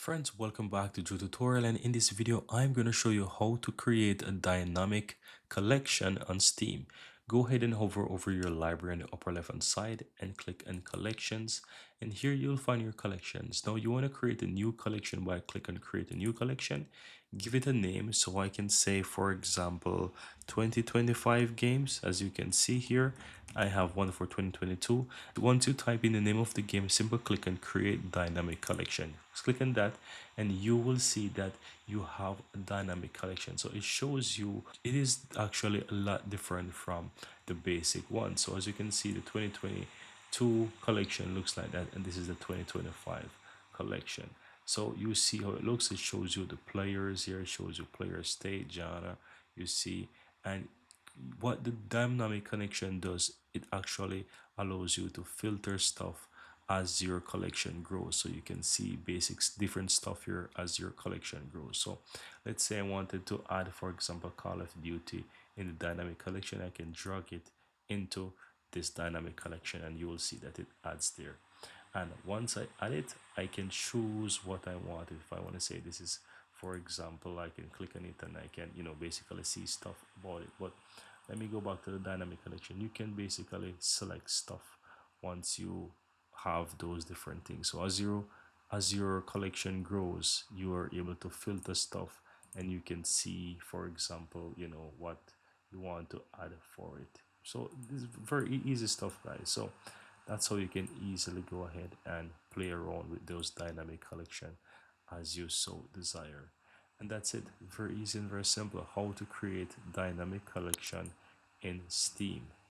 Friends, welcome back to Drew Tutorial, and in this video I'm going to show you how to create a dynamic collection on Steam. Go ahead and hover over your library on the upper left hand side and click on collections, and here you'll find your collections. Now you want to create a new collection by click on create a new collection. Give it a name, so I can say for example 2025 games. As you can see here, I have one for 2022. Once you type in the name of the game, simply click on create dynamic collection. Just click on that and you will see that you have a dynamic collection. So it shows you it is actually a lot different from the basic one. So as you can see, the 2022 collection looks like that, and this is the 2025 collection. So you see how it looks. It shows you the players here, it shows you player state, genre, you see. And what the dynamic connection does, it actually allows you to filter stuff as your collection grows, so you can see basics different stuff here as your collection grows. So let's say I wanted to add, for example, Call of Duty in the dynamic collection. I can drag it into this dynamic collection and you will see that it adds there. And once I add it, I can choose what I want. If I want to say this is, for example, I can click on it and I can, basically see stuff about it. But let me go back to the dynamic collection. You can basically select stuff once you have those different things. So as your collection grows, you are able to filter stuff, and you can see, for example, what you want to add for it. So this is very easy stuff, guys. So that's how you can easily go ahead and play around with those dynamic collection as you so desire. And that's it. Very easy and very simple how to create dynamic collection in Steam.